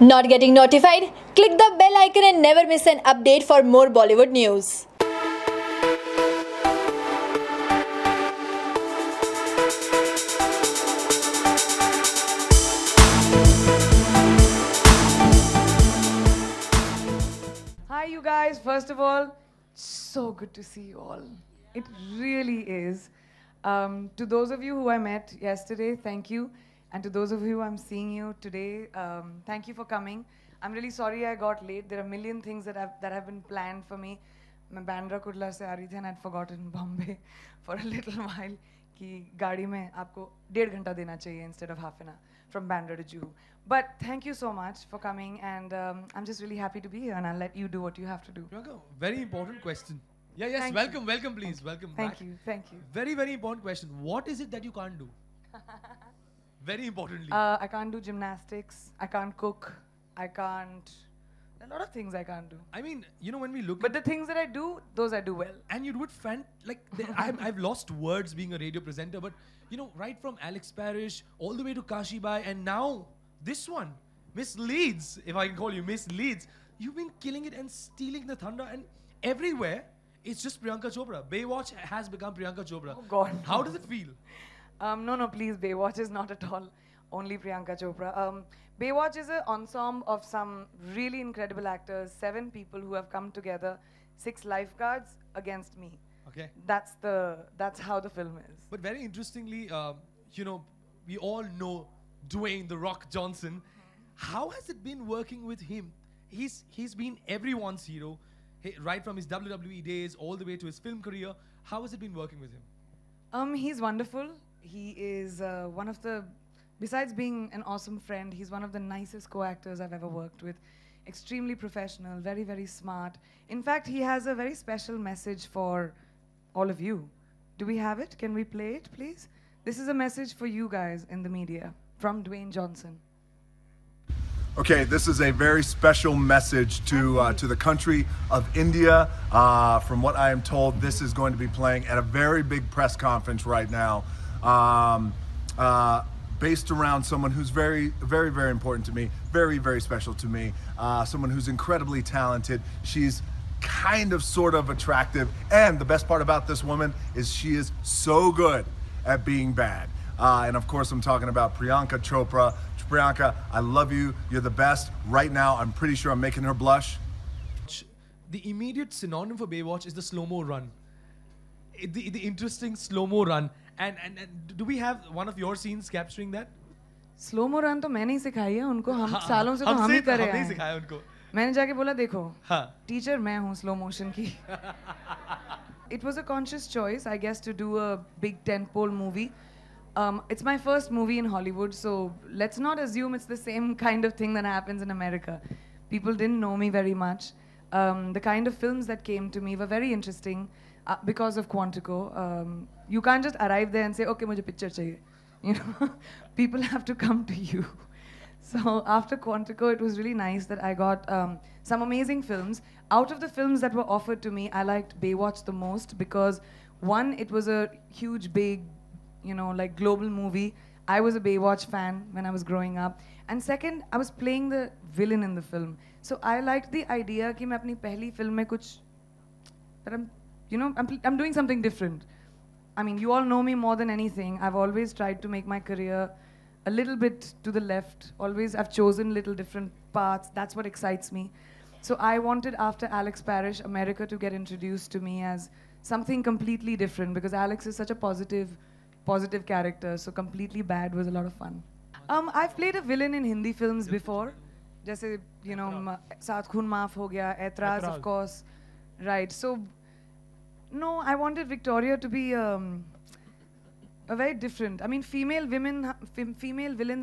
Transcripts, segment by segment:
Not getting notified? Click the bell icon and never miss an update for more Bollywood news. Hi you guys, first of all, so good to see you all. It really is. To those of you who I met yesterday, thank you. And to those of you I'm seeing you today, thank you for coming. I'm really sorry I got late. There are a million things that have been planned for me. मैं Bandra Kurla से आ रही थी and I'd forgotten Bombay for a little while कि गाड़ी में आपको 1.5 घंटा देना चाहिए instead of half an hour from Bandra to Juhu. But thank you so much for coming and I'm just really happy to be here and I'll let you do what you have to do. Priyanka, very important question. Yeah, yes, Thank welcome, welcome please, welcome Thank back. you, thank you. Very, very important question. What is it that you can't do? Very importantly. I can't do gymnastics, I can't cook, I can't... A lot of things I can't do. I mean, you know, when we look But the things that I do, those I do well. and you do it I've lost words being a radio presenter, but you know, right from Alex Parrish all the way to Kashi Bai and now this one, Miss Leeds, if I can call you Miss Leeds, you've been killing it and stealing the thunder and everywhere it's just Priyanka Chopra. Baywatch has become Priyanka Chopra. Oh God. How does it feel? No, please, Baywatch is not at all only Priyanka Chopra. Baywatch is an ensemble of some really incredible actors, 7 people who have come together, 6 lifeguards against me. Okay. That's how the film is. But very interestingly, you know, we all know Dwayne "The Rock" Johnson. How has it been working with him? He's been everyone's hero, right from his WWE days all the way to his film career. How has it been working with him? He's wonderful. He is one of the, besides being an awesome friend, he's one of the nicest co-actors I've ever worked with. Extremely professional, very, very smart. In fact, he has a very special message for all of you. Do we have it? Can we play it, please? This is a message for you guys in the media from Dwayne Johnson. Okay, this is a very special message to the country of India. From what I am told, this is going to be playing at a very big press conference right now, based around someone who's very, very, very important to me, very, very special to me, someone who's incredibly talented. She's kind of, sort of attractive, and the best part about this woman is she is so good at being bad. And of course, I'm talking about Priyanka Chopra. Priyanka, I love you. You're the best. Right now, I'm pretty sure I'm making her blush. The immediate synonym for Baywatch is the slow-mo run. The interesting slow-mo run. And do we have one of your scenes capturing that? Slow-mo run तो मैंने ही सिखाई है उनको. हम सालों से तो हम ही कर रहे हैं. हमने सिखाया उनको. मैंने जाके बोला देखो, हाँ. टीचर मैं हूँ slow motion की. It was a conscious choice, I guess, to do a big tentpole movie. It's my first movie in Hollywood, so let's not assume it's the same kind of thing that happens in America. People didn't know me very much. The kind of films that came to me were very interesting because of Quantico. You can't just arrive there and say, okay, mujhe picture chahiye. You know, people have to come to you. So after Quantico, it was really nice that I got some amazing films. Out of the films that were offered to me, I liked Baywatch the most because one, it was a huge, big, you know, like global movie. I was a Baywatch fan when I was growing up. And second, I was playing the villain in the film. So I liked the idea कि मैं अपनी पहली film में कुछ, that I'm doing something different. I mean, you all know me more than anything. I've always tried to make my career a little bit to the left. Always, I've chosen little different paths. That's what excites me. So I wanted, after Alex Parrish, America to get introduced to me as something completely different because Alex is such a positive character, so completely bad was a lot of fun. I've played a villain in Hindi films before, जैसे, you know, Saath Khoon Maaf ho gaya, Aitraz, of course, right? So, no, I wanted Victoria to be a very different. I mean, female villains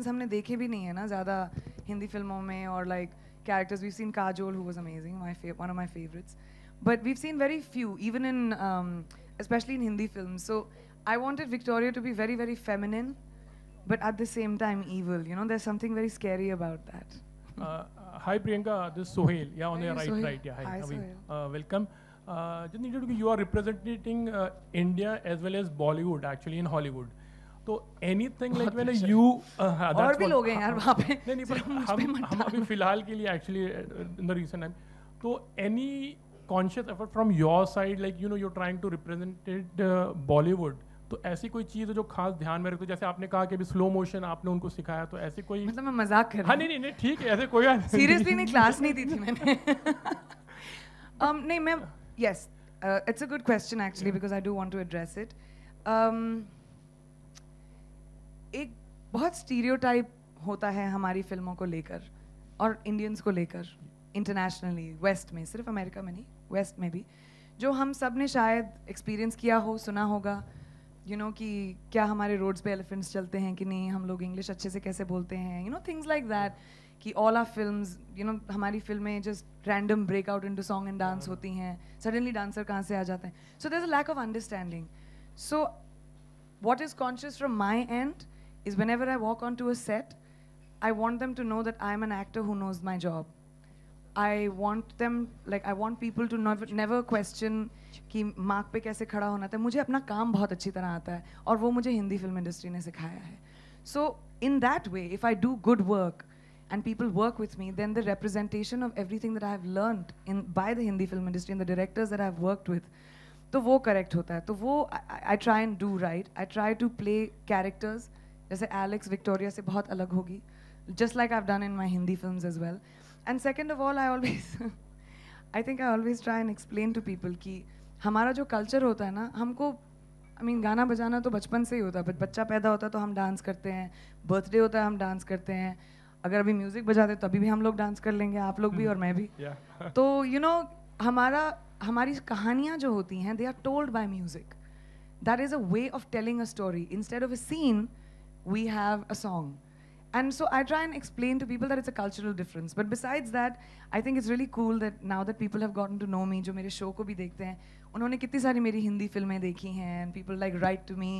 हमने देखे भी नहीं है ना ज़्यादा हिंदी फिल्मों में, or like characters. We've seen Kajol, who was amazing, one of my favorites, but we've seen very few, even in especially in Hindi films. So I wanted Victoria to be very, very feminine, but at the same time evil. You know, there's something very scary about that. Hi Priyanka, this is Sohail. Yeah, on your right, Sohail. right. Yeah, Hi Sohail. Welcome. Just needed to be, you are representing India as well as Bollywood actually in Hollywood. तो anything like when you और भी लोग हैं यार वहाँ पे। नहीं पर हम अभी फिलहाल के लिए actually in the recent time, तो any conscious effort from your side, like you know you trying to represented Bollywood, तो ऐसी कोई चीज़ है जो खास ध्यान में रखते, जैसे आपने कहा कि अभी स्लो मोशन आपने उनको सिखाया, तो ऐसी कोई, मतलब मैं मजाक कर रही हाँ नहीं ठीक है, ऐसे कोई सीरियसली नहीं, क्लास नहीं दी थी मैंने। नहीं मैं, yes, it's a good question actually because I do want to address it. एक बहुत स्टीरियोटाइप होता है हमारी फिल्मों को लेकर और इंडियंस को लेकर इंटरनेशनली, वेस्ट में, सिर्फ अमेरिका में नहीं, वेस्ट में भी, जो हम सब ने शायद एक्सपीरियंस किया हो, सुना होगा, you know, कि क्या हमारे रोड्स पे एलिफेंट्स चलते हैं कि नहीं, हम लोग इंग्लिश अच्छे से कैसे बोलते हैं, you know, things like that, कि all our films, you know, हमारी फिल्में just random break out into song and dance होती हैं, suddenly dancer कहाँ से आ जाते हैं, so there's a lack of understanding. So what is conscious from my end is whenever I walk onto a set, I want them to know that I'm an actor who knows my job. I want them, like I want people to never question कि mark पे कैसे खड़ा होना था। मुझे अपना काम बहुत अच्छी तरह आता है और वो मुझे हिंदी फिल्म इंडस्ट्री ने सिखाया है। So in that way, if I do good work and people work with me, then the representation of everything that I have learned by the Hindi film industry and the directors that I have worked with, तो वो correct होता है। तो वो I try and do right. I try to play characters, जैसे Alex Victoria से बहुत अलग होगी, just like I've done in my Hindi films as well. And second of all, I think I always try and explain to people कि हमारा जो culture होता है ना, हमको गाना बजाना तो बचपन से ही होता है, बच्चा पैदा होता है तो हम डांस करते हैं, बर्थडे होता है हम डांस करते हैं, अगर अभी म्यूजिक बजाते तभी भी हम लोग डांस कर लेंगे, आप लोग भी और मैं भी। तो यू नो हमारी कहानियाँ जो होती हैं, they are told by music. That is a way of telling a story. Instead of a scene we have a song. And so I try and explain to people that it's a cultural difference. But besides that, I think it's really cool that now that people have gotten to know me, जो मेरे show को भी देखते हैं, उन्होंने कितनी सारी मेरी हिंदी फिल्में देखी हैं, and people like write to me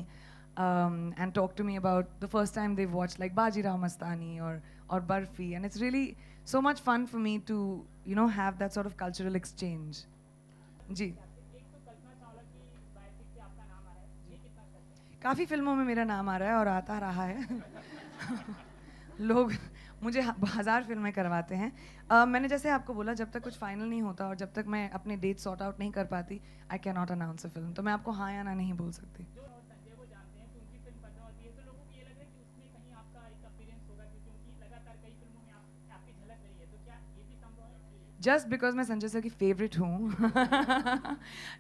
and talk to me about the first time they've watched like Baji Rao Mastani or Barfi, and it's really so much fun for me to, you know, have that sort of cultural exchange. जी. काफ़ी फिल्मों में मेरा नाम आ रहा है और आता रहा है. लोग मुझे 1000 फिल्में करवाते हैं. मैंने जैसे आपको बोला, जब तक कुछ फाइनल नहीं होता और जब तक मैं अपने डेट सॉर्ट आउट नहीं कर पाती, I can not announce a film. तो मैं आपको हाँ या ना नहीं बोल सकती. Just because मैं संजय सर की फेवरेट हूँ.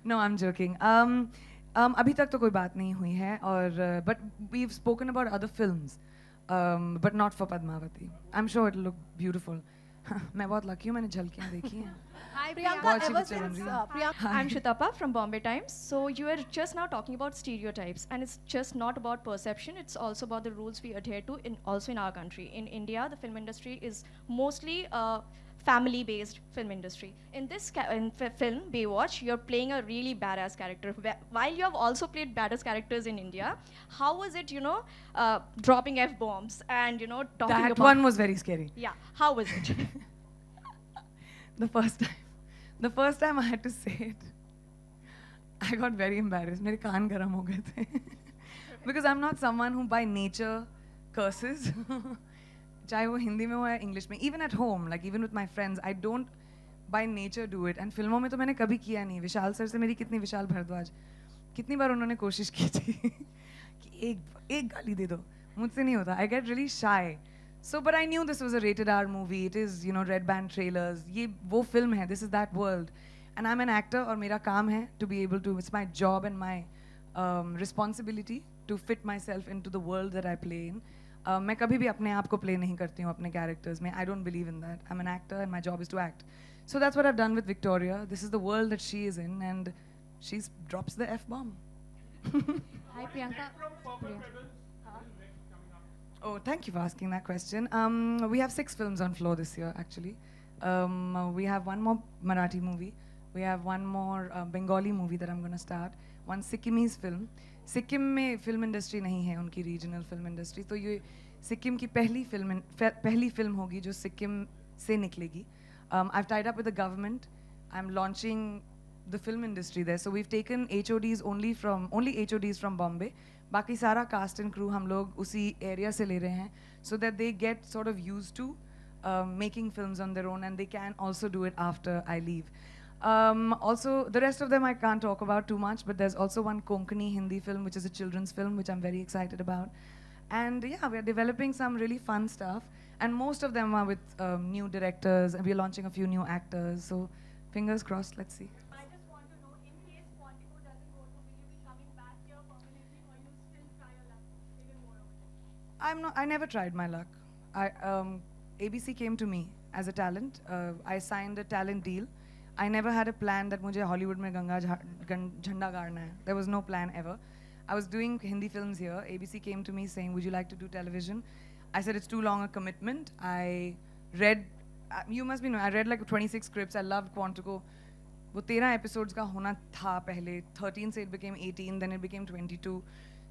No, I'm joking. अभी तक तो कोई बात नहीं हुई है, और but we've spoken about other films, but not for Padmavati. I'm sure it'll look beautiful. मैं बहुत lucky हूँ, मैंने झलकियाँ देखी हैं. Hi Priyanka, ever since Priyanka, I'm Shitapa from Bombay Times. So you were just now talking about stereotypes, and it's just not about perception. It's also about the rules we adhere to also in our country. In India, the film industry is mostly family-based film industry. In this film, Baywatch, you're playing a really badass character. While you have also played badass characters in India, how was it, you know, dropping F-bombs and, you know, talking about... That one was very scary. Yeah, how was it? The first time I had to say it, I got very embarrassed. मेरे कान गरम हो गए थे. Because I'm not someone who by nature curses. चाहे वो हिंदी में हो या इंग्लिश में. Even at home, like even with my friends, I don't by nature do it. And फिल्मों में तो मैंने कभी किया नहीं. विशाल सर से मेरी कितनी, विशाल भारद्वाज, कितनी बार उन्होंने कोशिश की थी कि एक गाली दे दो. मुझसे नहीं होता. I get really shy. So, but I knew this was a rated R movie. It is, you know, red band trailers. ये वो film है. This is that world. And I'm an actor, और मेरा काम है to be able to. It's my job and my responsibility to fit myself into the world that I play in. मैं कभी भी अपने आप को play नहीं करती हूँ अपने characters में. I don't believe in that. I'm an actor and my job is to act. So that's what I've done with Victoria. This is the world that she is in, and she drops the F-bomb. Hi Priyanka. Oh, thank you for asking that question. We have 6 films on floor this year, actually. We have one more Marathi movie. We have one more Bengali movie that I'm going to start. One Sikkimese film. Sikkim में film industry नहीं है, उनकी regional film industry. तो ये सिक्किम की पहली film होगी जो सिक्किम से निकलेगी. I've tied up with the government. I'm launching the film industry there. So we've taken HODs only HODs from Bombay, बाकी सारा cast and crew हम लोग उसी area से ले रहे हैं, so that they get sort of used to making films on their own, and they can also do it after I leave. Also, the rest of them I can't talk about too much, but there's also one Konkani Hindi film, which is a children's film, which I'm very excited about. And yeah, we're developing some really fun stuff. And most of them are with new directors, and we're launching a few new actors. So fingers crossed, let's see. I just want to know, in case Quantico doesn't go through, will you be coming back here permanently, or you still try your luck even more over there? I never tried my luck. ABC came to me as a talent. I signed a talent deal. I never had a plan that मुझे Hollywood में झंडा गाड़ना है. There was no plan ever. I was doing Hindi films here. ABC came to me saying, would you like to do television? I said, it's too long a commitment. I read, you must be knowing, I read like 26 scripts. I loved Quantico. वो 13 episodes का होना था पहले. 13 से it became 18, then it became 22.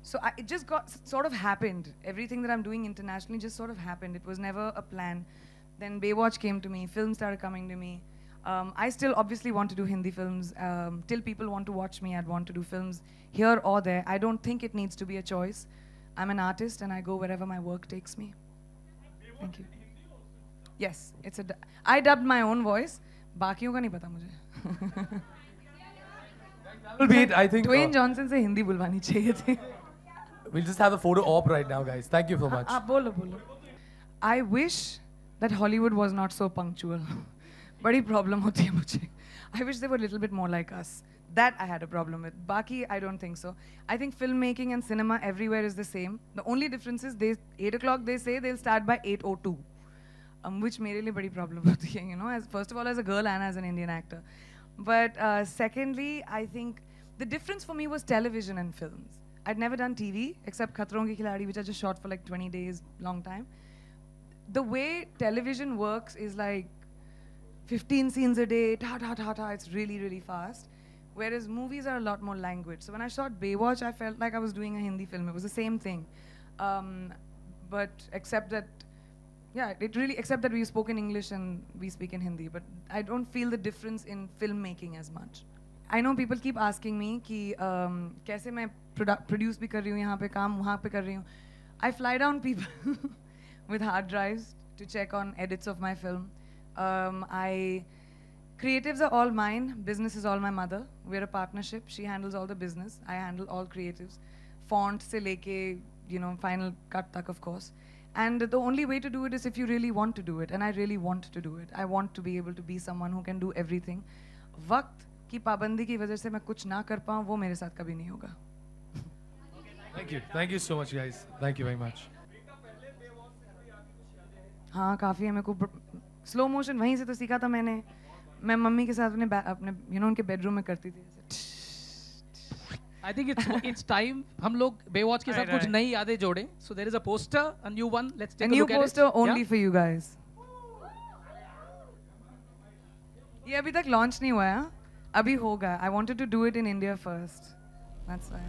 So it just sort of happened. Everything that I'm doing internationally just sort of happened. It was never a plan. Then Baywatch came to me. Films started coming to me. I still obviously want to do Hindi films. Till people want to watch me, I'd want to do films here or there. I don't think it needs to be a choice. I'm an artist and I go wherever my work takes me. Thank you. Yes, I dubbed my own voice. बाकियों का नहीं पता मुझे. That will be it, I think. Dwayne Johnson से हिंदी बुलवानी चाहिए थी. We'll just have a photo op right now, guys. Thank you so much. बोलो. I wish that Hollywood was not so punctual. बड़ी problem होती है मुझे. I wish they were a little bit more like us. That I had a problem with. Baki, I don't think so. I think filmmaking and cinema everywhere is the same. The only difference is 8 o'clock they say they'll start by 8:02. Which मेरे लिए बड़ी problem होती है, you know, first of all as a girl and as an Indian actor. But secondly, I think the difference for me was television and films. I'd never done TV except Khatron Ke Khiladi, which I just shot for like 20 days, long time. The way television works is like 15 scenes a day, it's really, really fast. Whereas movies are a lot more language. So when I shot Baywatch, I felt like I was doing a Hindi film. It was the same thing. But except that, except that we spoke in English and we speak in Hindi. But I don't feel the difference in filmmaking as much. I know people keep asking me कि कैसे मैं produce भी कर रही हूँ यहाँ पे काम वहाँ पे कर रही हूँ. I fly down people with hard drives to check on edits of my film. Creatives are all mine. Business is all my mother. We're a partnership. She handles all the business. I handle all creatives. Font se leke, you know, final cut tak, of course. And the only way to do it is if you really want to do it. And I really want to do it. I want to be able to be someone who can do everything. वक्त की पाबंदी की वजह से मैं कुछ ना कर पाऊँ वो मेरे साथ कभी नहीं होगा. Thank you. Thank you so much, guys. Thank you very much. हाँ काफ़ी है. मेरे को स्लो मोशन वहीं से तो सीखा था मैंने. मैं मम्मी के साथ अपने you know, उनके बेडरूम में करती थी. I think it's time हम लोग Baywatch के साथ कुछ नई यादें जोड़ें. So there is a poster, a new one. Let's take a look at it. A new poster only for you guys. ये अभी तक launch नहीं हुआ है. अभी होगा. I wanted to do it in India first. That's why.